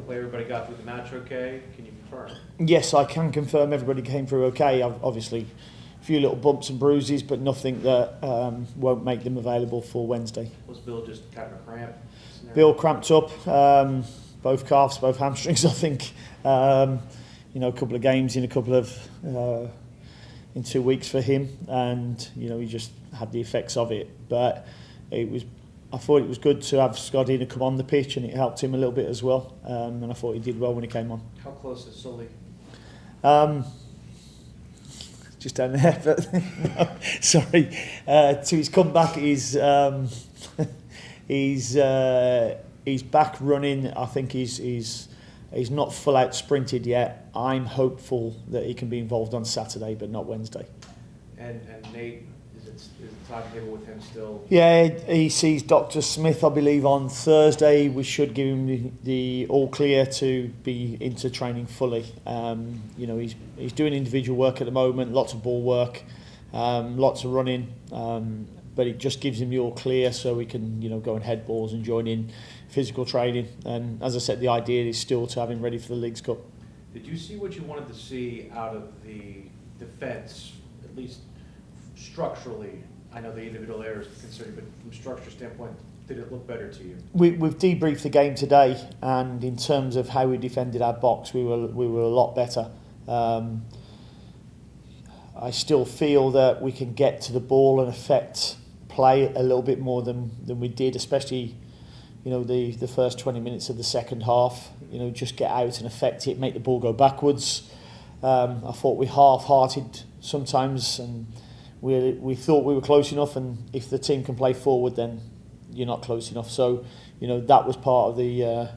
looked like everybody got through the match okay. Can you confirm? Yes, I can confirm everybody came through okay. Obviously, a few little bumps and bruises, but nothing that won't make them available for Wednesday. Was Bill just kind of a cramp scenario? Bill cramped up, both calves, both hamstrings, I think. A couple of games in in 2 weeks for him, and he just had the effects of it. But I thought it was good to have Scott in to come on the pitch, and it helped him a little bit as well. And I thought he did well when he came on. How close is Sully? Just down there, but no, sorry. To his comeback, he's back running. I think he's not full out sprinted yet. I'm hopeful that he can be involved on Saturday, but not Wednesday. And Nate, is the timetable with him still? Yeah, he sees Dr. Smith, I believe, on Thursday. We should give him the all clear to be into training fully. He's doing individual work at the moment, lots of ball work, lots of running, but it just gives him the all clear so he can go and head balls and join in physical training. And as I said, the idea is still to have him ready for the Leagues Cup. Did you see what you wanted to see out of the defence, at least structurally? I know the individual errors considered, but from a structure standpoint, did it look better to you? We've debriefed the game today, and in terms of how we defended our box, we were a lot better. I still feel that we can get to the ball and affect play a little bit more than we did, especially the first 20 minutes of the second half. Just get out and affect it, make the ball go backwards. I thought we half-hearted sometimes, and we thought we were close enough, and if the team can play forward, then you're not close enough. So that was part of the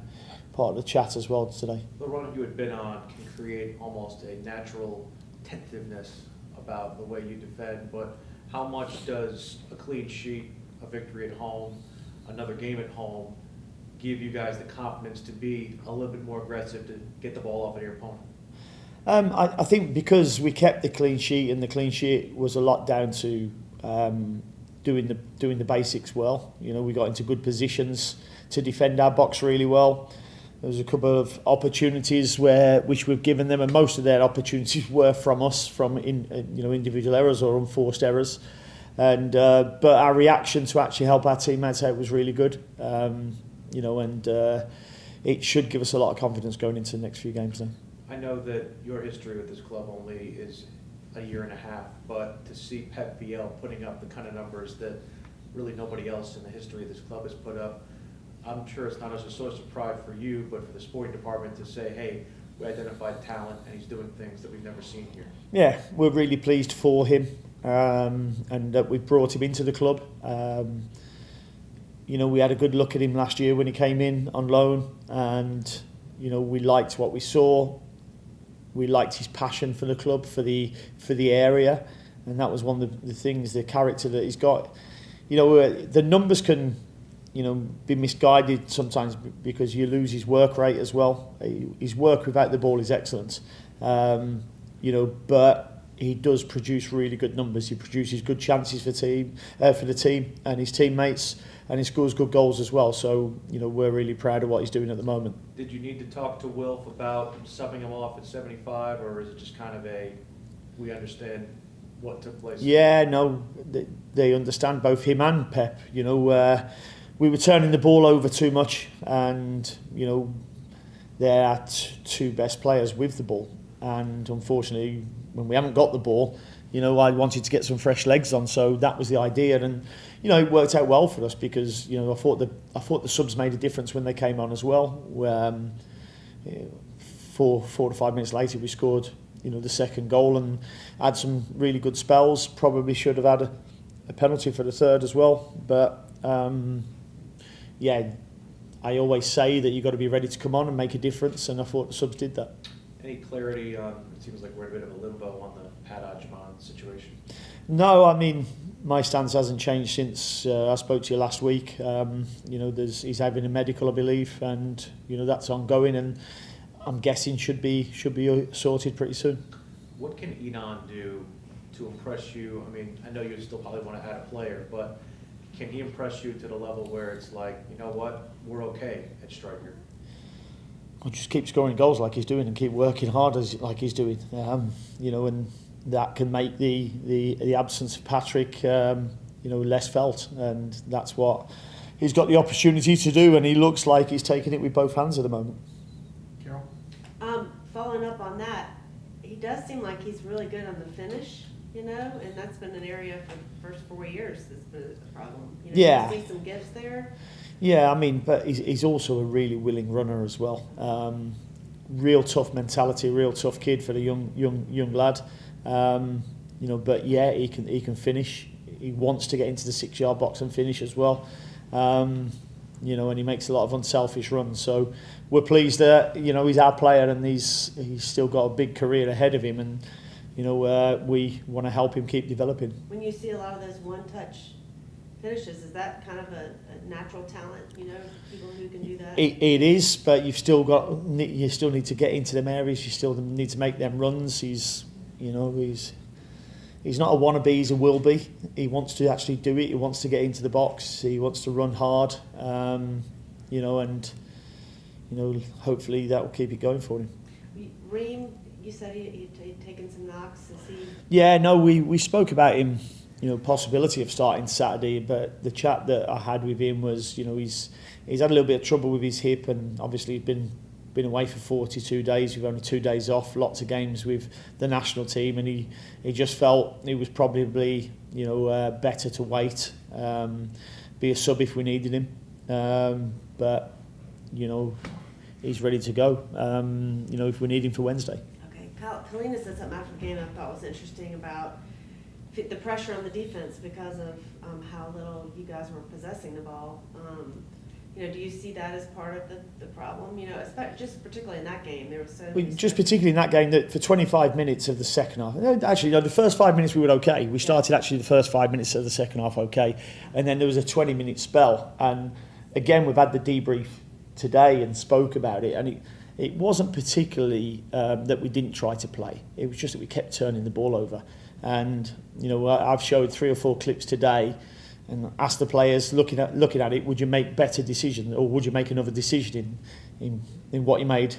chat as well today. The run you had been on can create almost a natural tentativeness about the way you defend, but how much does a clean sheet, a victory at home, another game at home, give you guys the confidence to be a little bit more aggressive to get the ball off of your opponent? I think because we kept the clean sheet, and the clean sheet was a lot down to doing the basics well. We got into good positions to defend our box really well. There was a couple of opportunities which we've given them, and most of their opportunities were from us, from individual errors or unforced errors. And but our reaction to actually help our teammates out was really good. It should give us a lot of confidence going into the next few games now. I know that your history with this club only is a year and a half, but to see Pep Biel putting up the kind of numbers that really nobody else in the history of this club has put up, I'm sure it's not as a source of pride for you, but for the sporting department to say, hey, we identified talent and he's doing things that we've never seen here. Yeah, we're really pleased for him, and that we brought him into the club. We had a good look at him last year when he came in on loan, and we liked what we saw. We liked his passion for the club, for the area, and that was one of the things, the character that he's got. The numbers can be misguided sometimes because you lose his work rate as well. His work without the ball is excellent, but he does produce really good numbers. He produces good chances for the team and his teammates, and he scores good goals as well. So we're really proud of what he's doing at the moment. Did you need to talk to Wilf about subbing him off at 75, or is it just kind of we understand what took place? Yeah, no, they understand, both him and Pep. We were turning the ball over too much, and they're our two best players with the ball, and unfortunately when we haven't got the ball, I wanted to get some fresh legs on, so that was the idea, and it worked out well for us because I thought the subs made a difference when they came on as well. 4 to 5 minutes later we scored the second goal and had some really good spells. Probably should have had a penalty for the third as well, but I always say that you've got to be ready to come on and make a difference, and I thought the subs did that. Any clarity on, it seems like we're in a bit of a limbo on the Pat Ajman situation? No, I mean, my stance hasn't changed since I spoke to you last week. He's having a medical, I believe, and that's ongoing, and I'm guessing should be sorted pretty soon. What can Enon do to impress you? I mean, I know you still probably want to add a player, but can he impress you to the level where it's like, you know what, we're okay at striker? I'll just keep scoring goals like he's doing and keep working hard like he's doing. You know, and that can make the absence of Patrick, you know, less felt, and that's what he's got the opportunity to do, and he looks like he's taking it with both hands at the moment. Carol? Following up on that, he does seem like he's really good on the finish, you know, and that's been an area for the first 4 years that's been a problem. You know, Yeah. do you see some gifts there? Yeah, I mean, but he's also a really willing runner as well. Real tough mentality, real tough kid for the young lad. You know, but yeah, he can finish. He wants to get into the 6-yard box and finish as well. You know, and he makes a lot of unselfish runs. So we're pleased that, you know, he's our player and he's still got a big career ahead of him, and you know, we want to help him keep developing. When you see a lot of those one-touch finishes, is that kind of a natural talent, you know, people who can do that? It is, but you still need to get into them areas. You still need to make them runs. He's not a wannabe, he's a will be. He wants to actually do it. He wants to get into the box. He wants to run hard. You know, and you know, hopefully that will keep it going for him. Reem, you said he'd taken some knocks. Is he? Yeah, no, we spoke about him, you know, possibility of starting Saturday, but the chat that I had with him was, you know, he's had a little bit of trouble with his hip, and obviously been away for 42 days. We've only 2 days off, lots of games with the national team, and he just felt it was probably, you know, better to wait, be a sub if we needed him, but you know, he's ready to go, you know, if we need him for Wednesday. Okay, Kalina said something after the game I thought was interesting about the pressure on the defense because of how little you guys were possessing the ball. You know, do you see that as part of the problem? You know, just particularly in that game, there was so many just particularly in that game, that for 25 minutes of the second half, actually, no, the first 5 minutes we were okay. We started actually the first 5 minutes of the second half okay, and then there was a 20-minute spell. And again, we've had the debrief today and spoke about it, and it wasn't particularly that we didn't try to play. It was just that we kept turning the ball over. And you know, I've showed 3 or 4 clips today and asked the players, looking at it, would you make better decisions, or would you make another decision in what you made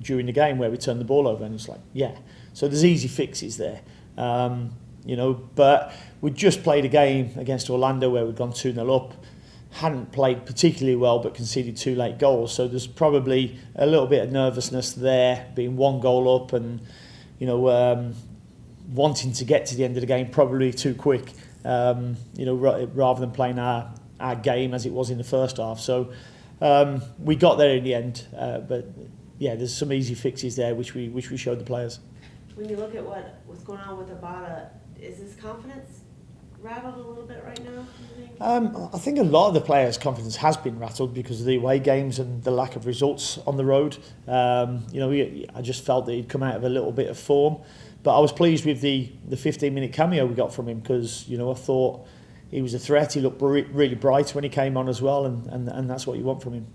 during the game where we turned the ball over? And it's like, yeah. So there's easy fixes there, you know. But we just played a game against Orlando where we'd gone 2-0 up, hadn't played particularly well, but conceded 2 late goals. So there's probably a little bit of nervousness there, being 1 goal up, and you know, wanting to get to the end of the game probably too quick. You know, rather than playing our game as it was in the first half. So we got there in the end, but yeah, there's some easy fixes there which we showed the players. When you look at what's going on with Abada, is his confidence rattled a little bit right now, do you think? I think a lot of the players' confidence has been rattled because of the away games and the lack of results on the road. You know, I just felt that he'd come out of a little bit of form. But I was pleased with the 15-minute cameo we got from him because, you know, I thought he was a threat. He looked really bright when he came on as well, and that's what you want from him.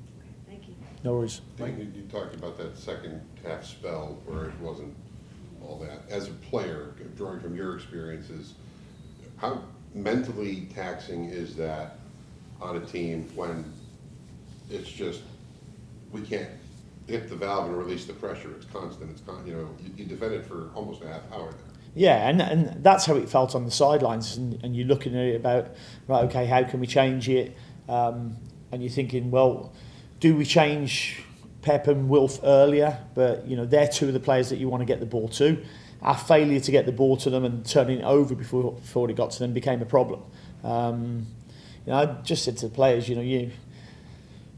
Thank you. No worries. You talked about that second half spell where it wasn't all that. As a player, drawing from your experiences, how mentally taxing is that on a team when it's just, we can't hit the valve and release the pressure? It's constant. You know, you defend it for almost a half hour there. Yeah, and that's how it felt on the sidelines. And you're looking at it about, right, okay, how can we change it? And you're thinking, well, do we change Pep and Wilf earlier? But, you know, they're 2 of the players that you want to get the ball to. Our failure to get the ball to them and turning it over before it got to them became a problem. You know, I just said to the players, you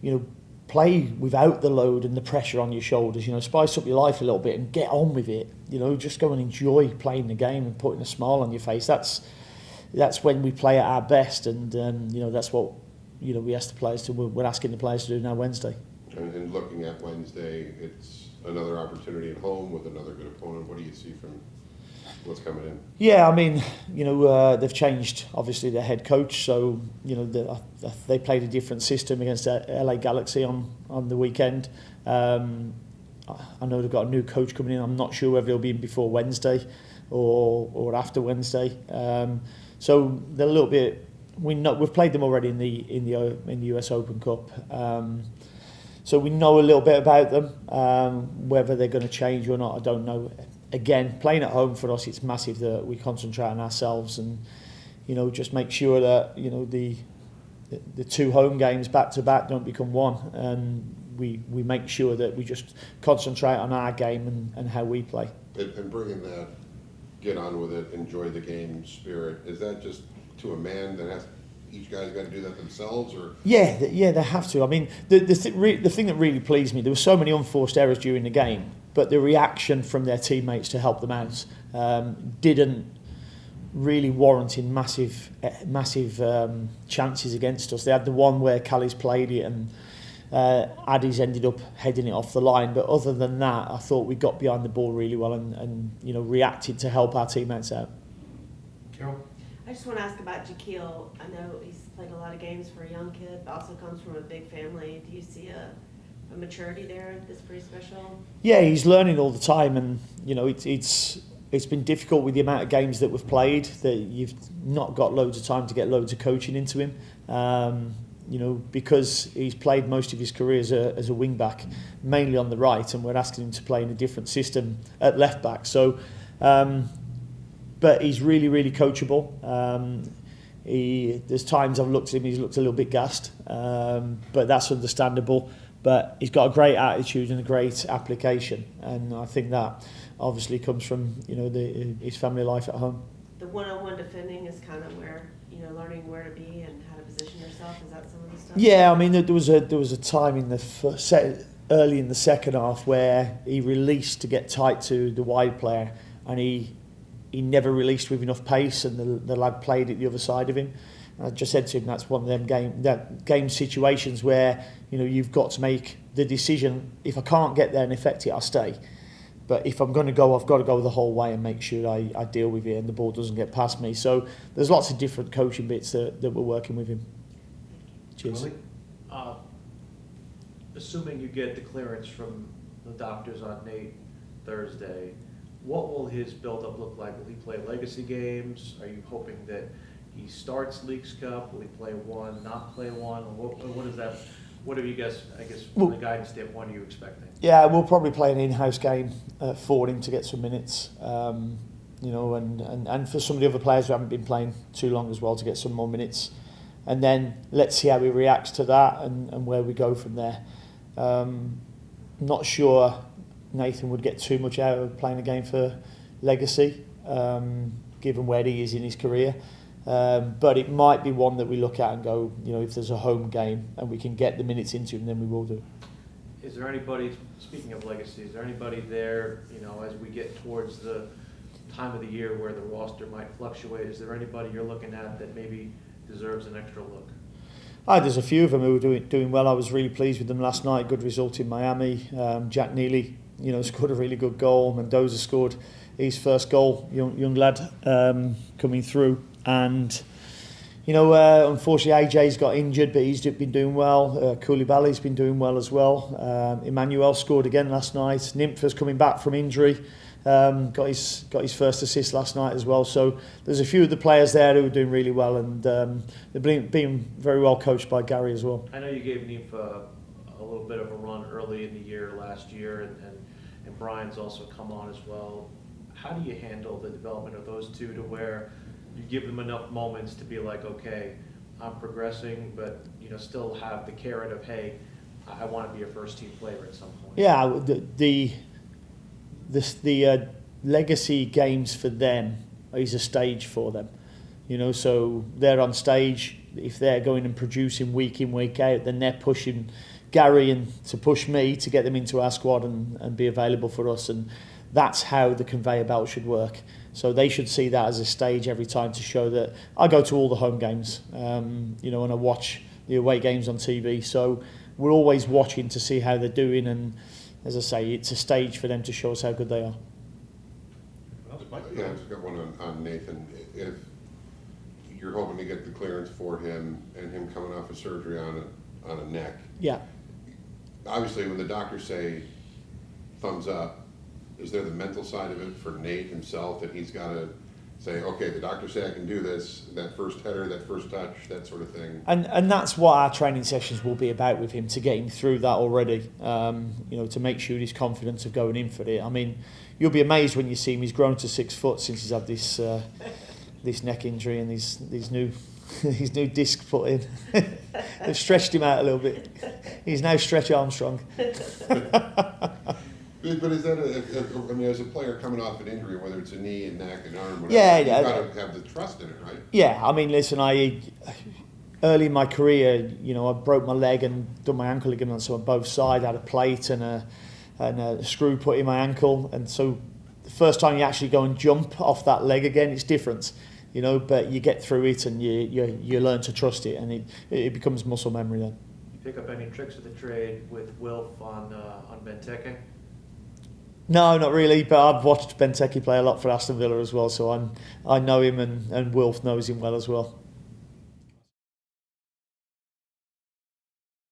know, play without the load and the pressure on your shoulders. You know, spice up your life a little bit and get on with it. You know, just go and enjoy playing the game and putting a smile on your face. That's when we play at our best, and you know, that's what, you know, we ask the players to. We're asking the players to do now Wednesday. And looking at Wednesday, it's another opportunity at home with another good opponent. What do you see from what's coming in? Yeah, I mean, you know, they've changed obviously their head coach, so you know they played a different system against LA Galaxy on the weekend. I know they've got a new coach coming in. I'm not sure whether they'll be in before Wednesday or after Wednesday. So they're a little bit. We've played them already in the US Open Cup. So we know a little bit about them. Whether they're going to change or not, I don't know. Again, playing at home for us, it's massive that we concentrate on ourselves and, you know, just make sure that, you know, the 2 home games back to back don't become one, and we make sure that we just concentrate on our game and how we play. And bringing that get on with it, enjoy the game spirit, is that just to a man that has, each guy's got to do that themselves, or? Yeah, they have to. I mean, the thing that really pleased me, there were so many unforced errors during the game, but the reaction from their teammates to help them out didn't really warrant in massive chances against us. They had the one where Callie's played it and Addy's ended up heading it off the line, but other than that, I thought we got behind the ball really well and you know, reacted to help our teammates out. Carol? I just want to ask about Jaquil. I know he's played a lot of games for a young kid, but also comes from a big family. Do you see a maturity there that's pretty special? Yeah, he's learning all the time, and you know, it's been difficult with the amount of games that we've played, that you've not got loads of time to get loads of coaching into him. You know, because he's played most of his career as a wing back, mainly on the right, and we're asking him to play in a different system at left back. So, but he's really, really coachable. There's times I've looked at him, he's looked a little bit gassed, but that's understandable. But he's got a great attitude and a great application, and I think that obviously comes from, you know, his family life at home. The one-on-one defending is kind of where, you know, learning where to be and how to position yourself. Is that some of the stuff? Yeah, I mean, there was a time in the early in the second half where he released to get tight to the wide player, and he never released with enough pace, and the lad played it the other side of him. I just said to him, that's one of them game situations where, you know, you've got to make the decision. If I can't get there and affect it, I'll stay. But if I'm going to go, I've got to go the whole way and make sure I deal with it and the ball doesn't get past me. So there's lots of different coaching bits that we're working with him. Cheers. Assuming you get the clearance from the doctors on Nate Thursday, what will his build-up look like? Will he play legacy games? Are you hoping that he starts Leagues Cup? Will he play one, not play one? What is that? What have you guys, I guess, from the guidance standpoint, are you expecting? Yeah, we'll probably play an in-house game for him to get some minutes, you know, and for some of the other players who haven't been playing too long as well, to get some more minutes. And then let's see how he reacts to that and where we go from there. Not sure Nathan would get too much out of playing a game for legacy, given where he is in his career. But it might be one that we look at and go, you know, if there's a home game and we can get the minutes into him, then we will do. Is there anybody, speaking of legacy, is there anybody there, you know, as we get towards the time of the year where the roster might fluctuate, is there anybody you're looking at that maybe deserves an extra look? There's a few of them who are doing well. I was really pleased with them last night. Good result in Miami. Jack Neely, you know, scored a really good goal. Mendoza scored his first goal, young lad coming through. And, you know, unfortunately AJ's got injured, but he's been doing well. Koulibaly's been doing well as well. Emmanuel scored again last night. Nympha's coming back from injury. Got his first assist last night as well. So there's a few of the players there who are doing really well, and they're being very well coached by Gary as well. I know you gave Nympha a little bit of a run early in the year last year, and Brian's also come on as well. How do you handle the development of those two to where you give them enough moments to be like, okay, I'm progressing, but, you know, still have the carrot of, hey, I want to be a first team player at some point? Yeah, the legacy games for them is a stage for them, you know, so they're on stage. If they're going and producing week in, week out, then they're pushing Gary and to push me to get them into our squad and be available for us, and that's how the conveyor belt should work. So they should see that as a stage every time to show that I go to all the home games, you know, and I watch the away games on TV. So we're always watching to see how they're doing, and as I say, it's a stage for them to show us how good they are. Yeah, I've just got one on Nathan. If you're hoping to get the clearance for him and him coming off of surgery on a neck, yeah. Obviously, when the doctors say thumbs up, is there the mental side of it for Nate himself that he's got to say, okay, the doctor said I can do this, that first header, that first touch, that sort of thing. And that's what our training sessions will be about with him, to get him through that already, to make sure he's confident of going in for it. I mean, you'll be amazed when you see him. He's grown to 6 foot since he's had this this neck injury and these new his new disc put in. They've stretched him out a little bit. He's now Stretch Armstrong. But is that I mean, as a player coming off an injury, whether it's a knee, and neck, and arm, whatever, Yeah, you've yeah. got to have the trust in it, right? Yeah, I mean, listen, early in my career, I broke my leg and done my ankle ligaments on both sides. I had a plate and a screw put in my ankle, and so the first time you actually go and jump off that leg again, it's different, but you get through it and you learn to trust it, and it becomes muscle memory then. You pick up any tricks of the trade with Wilf on Benteke? No, not really, but I've watched Benteke play a lot for Aston Villa as well, so I know him, and Wilf knows him well as well.